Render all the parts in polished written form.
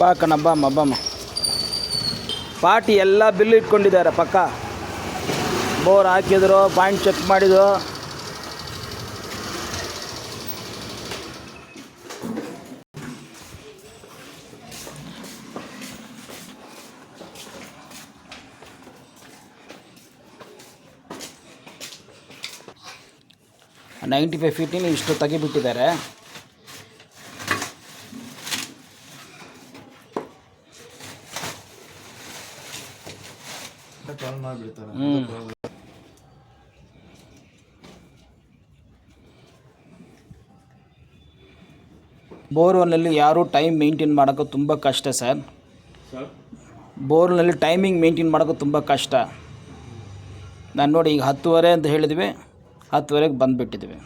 ಬಾ ಕಣ ಬಮ್ಮ ಪಾರ್ಟಿ ಎಲ್ಲ ಬಿಲ್ಲು ಇಟ್ಕೊಂಡಿದ್ದಾರೆ ಪಕ್ಕ. ಬೋರ್ ಹಾಕಿದ್ರು, ಪಾಯಿಂಟ್ ಚೆಕ್ ಮಾಡಿದ್ರು. $95 ಫೀಟಿನ ಇಷ್ಟು ತೆಗಿಬಿಟ್ಟಿದ್ದಾರೆ. ಬೋರ್ವೆಲ್ನಲ್ಲಿ ಯಾರೂ ಟೈಮ್ ಮೇಂಟೈನ್ ಮಾಡೋಕ್ಕೆ ತುಂಬ ಕಷ್ಟ ಸರ್. ಬೋರ್ನಲ್ಲಿ ಟೈಮಿಂಗ್ ಮೇಂಟೈನ್ ಮಾಡೋಕ್ಕೆ ತುಂಬ ಕಷ್ಟ. ನಾನು ನೋಡಿ ಈಗ 10:30 ಅಂತ ಹೇಳಿದ್ವಿ, 10:30ಗೆ ಬಂದುಬಿಟ್ಟಿದ್ವಿ.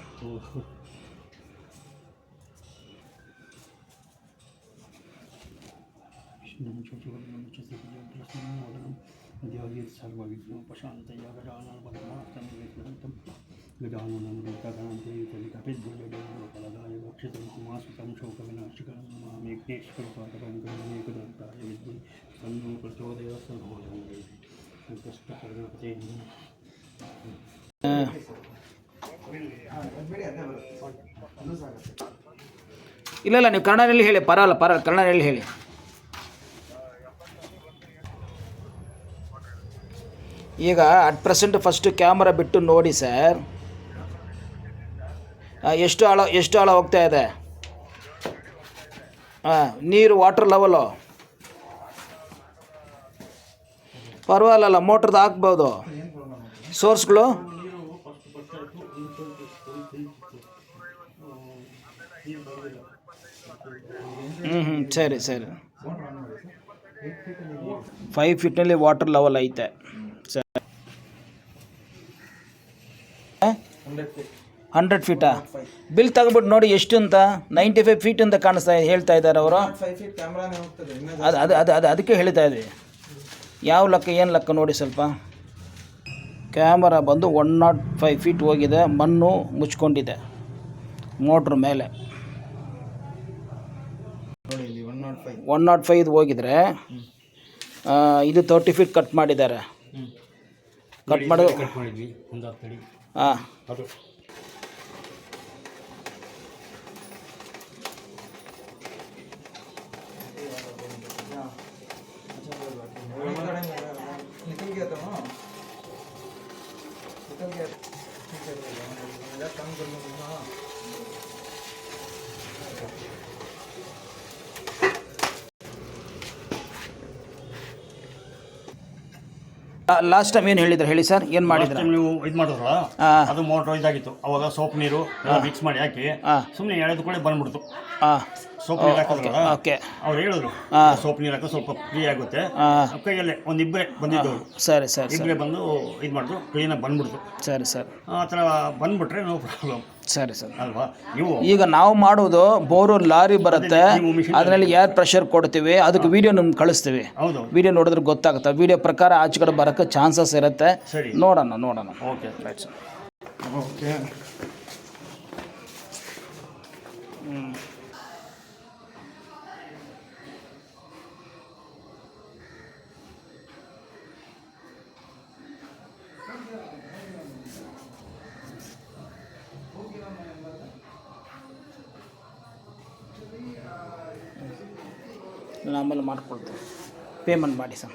ಇಲ್ಲ ನೀವು ಕನ್ನಡದಲ್ಲಿ ಹೇಳಿ, ಪರವಾಗಿಲ್ಲ ಕನ್ನಡದಲ್ಲಿ ಹೇಳಿ. ಈಗ ಅಟ್ ಪ್ರೆಸೆಂಟ್ ಫಸ್ಟು ಕ್ಯಾಮ್ರಾ ಬಿಟ್ಟು ನೋಡಿ ಸರ್. ಎಷ್ಟು ಆಳ ಹೋಗ್ತಾ ಇದೆ? ನೀರು ವಾಟರ್ ಲೆವೆಲು ಪರವಾಗಿಲ್ಲ, ಮೋಟ್ರದ್ದು ಹಾಕ್ಬೋದು. ಸೋರ್ಸ್ಗಳು ಸರಿ 5 ಫೀಟ್ನಲ್ಲಿ ವಾಟರ್ ಲೆವೆಲ್ ಐತೆ. 100 ಫೀಟಾ? ಬಿಲ್ ತಗೊಬಿಟ್ಟು ನೋಡಿ ಎಷ್ಟು ಅಂತ. 95 ಫೀಟ್ ಅಂತ ಹೇಳ್ತಾ ಇದ್ದಾರೆ ಅವರು. ಅದಕ್ಕೆ ಹೇಳ್ತಾ ಇದ್ವಿ. ಯಾವ ಲೆಕ್ಕ ಏನು ಲೆಕ್ಕ ನೋಡಿ ಸ್ವಲ್ಪ. ಕ್ಯಾಮರಾ ಬಂದು 105 ಫೀಟ್ ಹೋಗಿದೆ, ಮಣ್ಣು ಮುಚ್ಕೊಂಡಿದೆ ಮೋಟ್ರ್ ಮೇಲೆ. 105 ಹೋಗಿದ್ರೆ ಇದು 30 ಫೀಟ್ ಕಟ್ ಮಾಡಿದ್ದಾರೆ. ಕಟ್ ಮಾಡಿದ್ವಿ. ಹಾಂ, ಲಾಸ್ಟ್ ಟೈಮ್ ಏನು ಹೇಳಿದ್ರು ಹೇಳಿ ಸರ್, ಏನು ಮಾಡಿದ್ರು ನೀವು? ಇದು ಮಾಡಿದ್ರಲ್ಲ, ಅದು ಮೋಟ್ರ್ ಇದಾಗಿತ್ತು. ಅವಾಗ ಸೋಪ್ ನೀರು ಮಿಕ್ಸ್ ಮಾಡಿ ಹಾಕಿ ಸುಮ್ಮನೆ ಎಳೆದು ಕೂಡ ಬಂದ್ಬಿಡ್ತು. ಸೋಪ್ ನೀರು ಹಾಕಿದ್ರಲ್ಲ, ಅವ್ರು ಹೇಳಿದ್ರು ಸೋಪ್ ನೀರು ಹಾಕೋ ಸ್ವಲ್ಪ ಫ್ರೀ ಆಗುತ್ತೆ. ಕೈಯಲ್ಲೇ ಒಂದಿಬ್ಬರೇ ಬಂದಿದ್ದವರು. ಸರಿ ಇಬ್ಬರೇ ಬಂದು ಇದು ಮಾಡಿದ್ರು, ಕ್ಲೀನಾಗಿ ಬಂದ್ಬಿಡ್ತು. ಸರ್ ಆ ಥರ ಬಂದ್ಬಿಟ್ರೆ ನೋ ಪ್ರಾಬ್ಲಮ್. ಸರಿ ಅಲ್ವಾ? ನೀವು ಈಗ ನಾವು ಮಾಡೋದು ಬೋರು ಲಾರಿ ಬರುತ್ತೆ, ಅದರಲ್ಲಿ ಏರ್ ಪ್ರೆಷರ್ ಕೊಡ್ತೀವಿ, ಅದಕ್ಕೆ ವಿಡಿಯೋ ನಿಮ್ಗೆ ಕಳಿಸ್ತೀವಿ. ಹೌದು, ವಿಡಿಯೋ ನೋಡಿದ್ರೆ ಗೊತ್ತಾಗುತ್ತೆ. ವಿಡಿಯೋ ಪ್ರಕಾರ ಆಚೆ ಕಡೆ ಬರೋಕ್ಕೆ ಚಾನ್ಸಸ್ ಇರುತ್ತೆ. ನೋಡೋಣ. Okay right sir. ಓಕೆ. ಆಮೇಲೆ ಮಾಡ್ಕೊಳ್ತೀವಿ. ಪೇಮೆಂಟ್ ಮಾಡಿ ಸರ್.